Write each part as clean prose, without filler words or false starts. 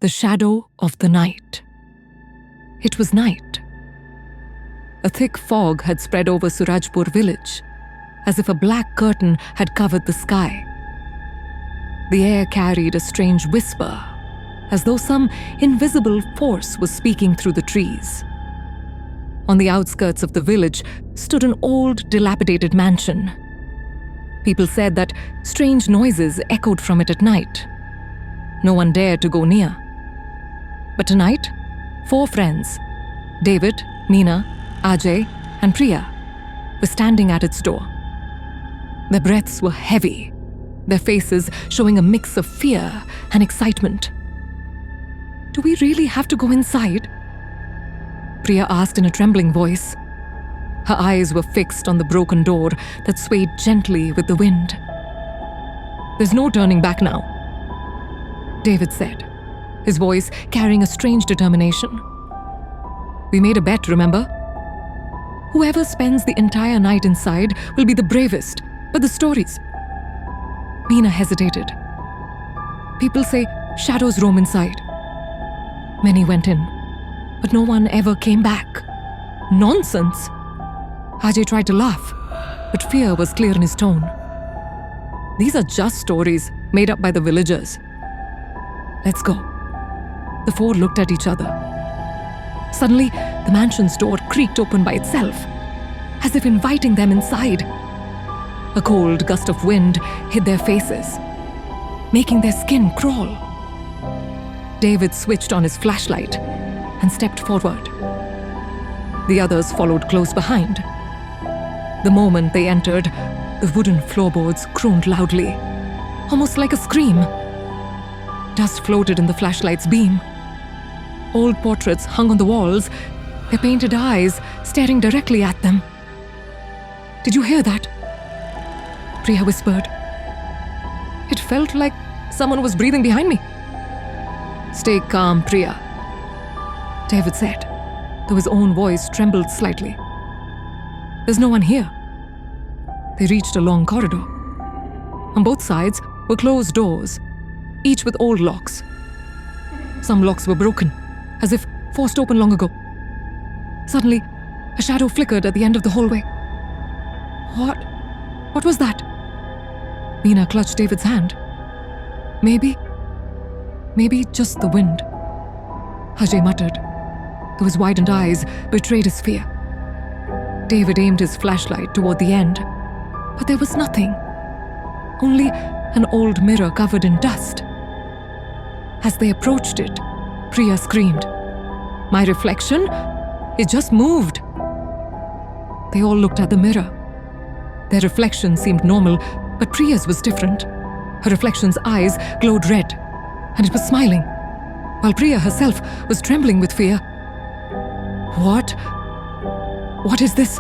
The shadow of the night. It was night. A thick fog had spread over Surajpur village, as if a black curtain had covered the sky. The air carried a strange whisper, as though some invisible force was speaking through the trees. On the outskirts of the village stood an old, dilapidated mansion. People said that strange noises echoed from it at night. No one dared to go near. But tonight, 4 friends, David, Meena, Ajay, and Priya, were standing at its door. Their breaths were heavy, their faces showing a mix of fear and excitement. "Do we really have to go inside?" Priya asked in a trembling voice. Her eyes were fixed on the broken door that swayed gently with the wind. "There's no turning back now," David said, his voice carrying a strange determination. "We made a bet, remember? Whoever spends the entire night inside will be the bravest, but the stories..." Meena hesitated. "People say shadows roam inside." Many went in, but no one ever came back. "Nonsense!" Ajay tried to laugh, but fear was clear in his tone. "These are just stories made up by the villagers. Let's go." The 4 looked at each other. Suddenly, the mansion's door creaked open by itself, as if inviting them inside. A cold gust of wind hit their faces, making their skin crawl. David switched on his flashlight and stepped forward. The others followed close behind. The moment they entered, the wooden floorboards groaned loudly, almost like a scream. Dust floated in the flashlight's beam. Old portraits hung on the walls, their painted eyes staring directly at them. "Did you hear that?" Priya whispered. "It felt like someone was breathing behind me." "Stay calm, Priya," David said, though his own voice trembled slightly. "There's no one here." They reached a long corridor. On both sides were closed doors, each with old locks. Some locks were broken, as if forced open long ago. Suddenly, a shadow flickered at the end of the hallway. What was that?" Meena clutched David's hand. Maybe just the wind," Ajay muttered, though his widened eyes betrayed his fear. David aimed his flashlight toward the end, but there was nothing. Only an old mirror covered in dust. As they approached it, Priya screamed, "My reflection? It just moved!" They all looked at the mirror. Their reflection seemed normal, but Priya's was different. Her reflection's eyes glowed red, and it was smiling, while Priya herself was trembling with fear. What is this?"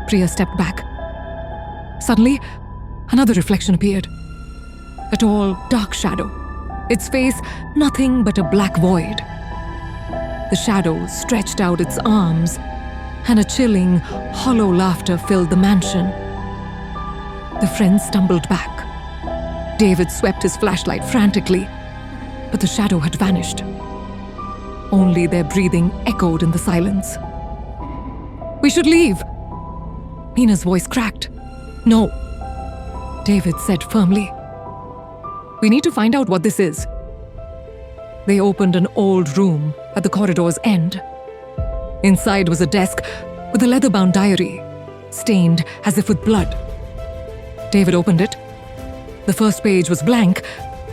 Priya stepped back. Suddenly, another reflection appeared. A tall, dark shadow. Its face nothing but a black void. The shadow stretched out its arms, and a chilling, hollow laughter filled the mansion. The friends stumbled back. David swept his flashlight frantically, but the shadow had vanished. Only their breathing echoed in the silence. "We should leave!" Meena's voice cracked. "No," David said firmly. "We need to find out what this is." They opened an old room at the corridor's end. Inside was a desk with a leather-bound diary, stained as if with blood. David opened it. The first page was blank,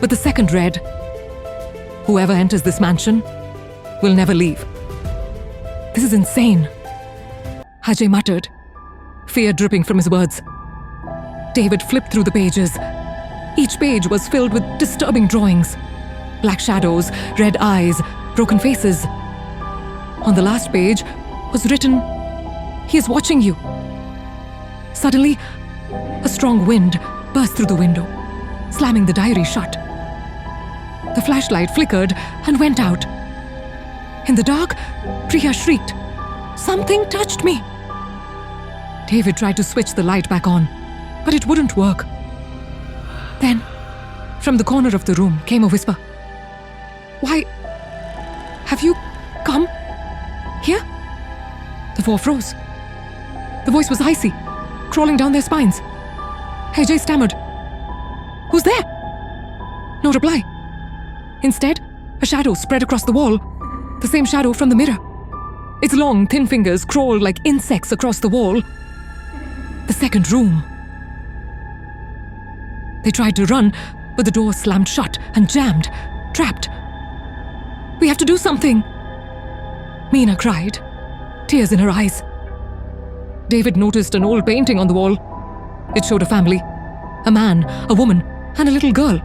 but the second read, "Whoever enters this mansion will never leave." "This is insane," Ajay muttered, fear dripping from his words. David flipped through the pages. Each page was filled with disturbing drawings. Black shadows, red eyes, broken faces. On the last page was written, "He is watching you." Suddenly, a strong wind burst through the window, slamming the diary shut. The flashlight flickered and went out. In the dark, Priya shrieked, "Something touched me!" David tried to switch the light back on, but it wouldn't work. Then, from the corner of the room came a whisper, Why? Have you come here? The four froze. The voice was icy, crawling down their spines. AJ stammered. Who's there? No reply. Instead, a shadow spread across the wall, the same shadow from the mirror. Its long, thin fingers crawled like insects across the wall. The second room. They tried to run, but the door slammed shut and jammed, trapped. We have to do something, Mina cried, tears in her eyes. David noticed an old painting on the wall. It showed a family, a man, a woman, and a little girl.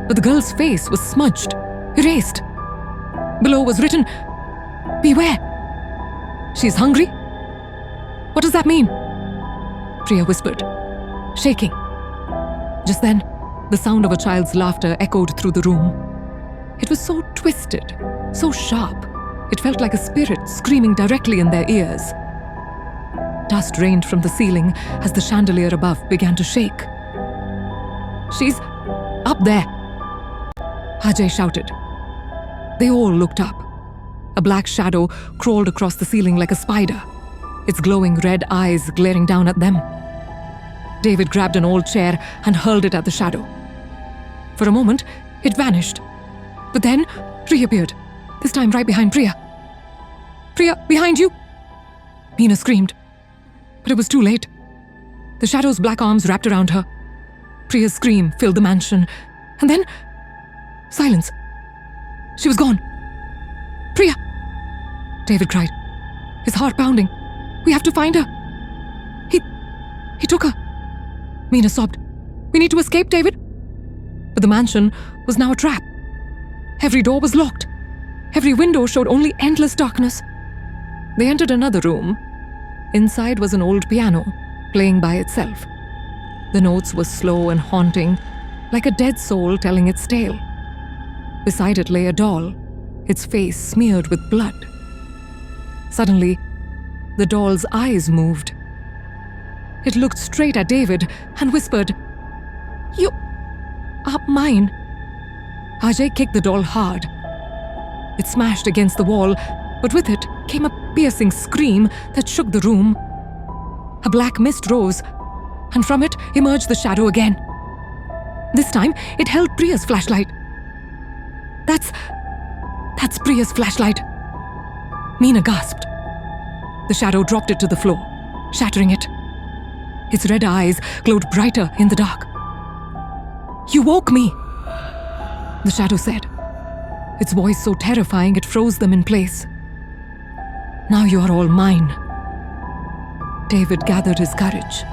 But the girl's face was smudged, erased. Below was written, "Beware. She's hungry." What does that mean? Priya whispered, shaking. Just then, the sound of a child's laughter echoed through the room. It was so twisted, so sharp, it felt like a spirit screaming directly in their ears. Dust rained from the ceiling as the chandelier above began to shake. "She's up there," Ajay shouted. They all looked up. A black shadow crawled across the ceiling like a spider, its glowing red eyes glaring down at them. David grabbed an old chair and hurled it at the shadow. For a moment, it vanished, but then reappeared, this time right behind Priya. "Priya, behind you!" Meena screamed, but it was too late. The shadow's black arms wrapped around her. Priya's scream filled the mansion, and then silence. She was gone. "Priya!" David cried, his heart pounding. "We have to find her." He took her. Meena sobbed. "We need to escape, David." But the mansion was now a trap. Every door was locked. Every window showed only endless darkness. They entered another room. Inside was an old piano, playing by itself. The notes were slow and haunting, like a dead soul telling its tale. Beside it lay a doll, its face smeared with blood. Suddenly, the doll's eyes moved. It looked straight at David and whispered, "You are mine." Ajay kicked the doll hard. It smashed against the wall, but with it came a piercing scream that shook the room. A black mist rose, and from it emerged the shadow again. This time, it held Priya's flashlight. That's Priya's flashlight. Meena gasped. The shadow dropped it to the floor, shattering it. Its red eyes glowed brighter in the dark. "You woke me," the shadow said, its voice so terrifying it froze them in place. "Now you are all mine." David gathered his courage.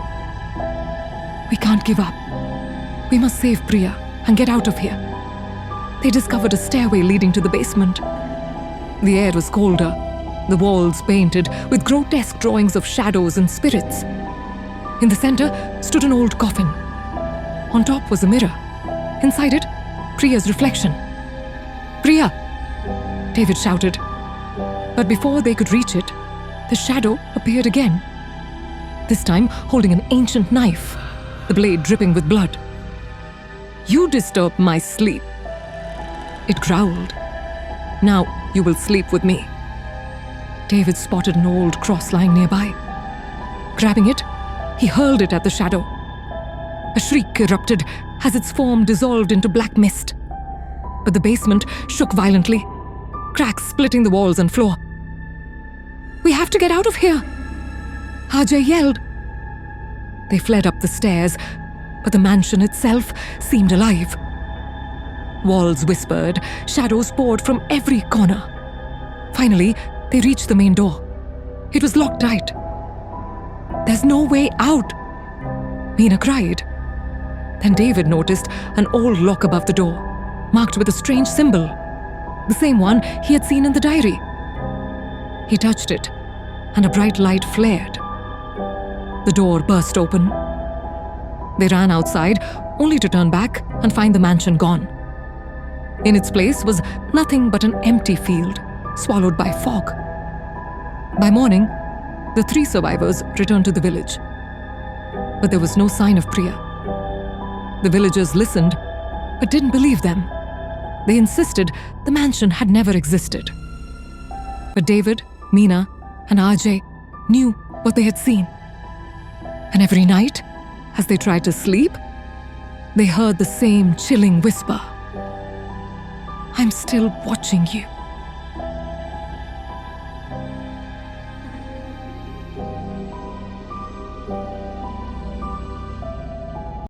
"We can't give up. We must save Priya and get out of here." They discovered a stairway leading to the basement. The air was colder, the walls painted with grotesque drawings of shadows and spirits. In the center stood an old coffin. On top was a mirror. Inside it, Priya's reflection. "Priya!" David shouted. But before they could reach it, the shadow appeared again. This time holding an ancient knife, the blade dripping with blood. "You disturbed my sleep," it growled. "Now you will sleep with me." David spotted an old cross lying nearby. Grabbing it, he hurled it at the shadow. A shriek erupted as its form dissolved into black mist. But the basement shook violently, cracks splitting the walls and floor. "We have to get out of here!" Ajay yelled. They fled up the stairs, but the mansion itself seemed alive. Walls whispered, shadows poured from every corner. Finally, they reached the main door. It was locked tight. "There's no way out," Meena cried. Then David noticed an old lock above the door, marked with a strange symbol, the same one he had seen in the diary. He touched it, and a bright light flared. The door burst open. They ran outside, only to turn back and find the mansion gone. In its place was nothing but an empty field, swallowed by fog. By morning, the 3 survivors returned to the village. But there was no sign of Priya. The villagers listened, but didn't believe them. They insisted the mansion had never existed. But David, Meena, and Ajay knew what they had seen. And every night, as they tried to sleep, they heard the same chilling whisper. I'm still watching you.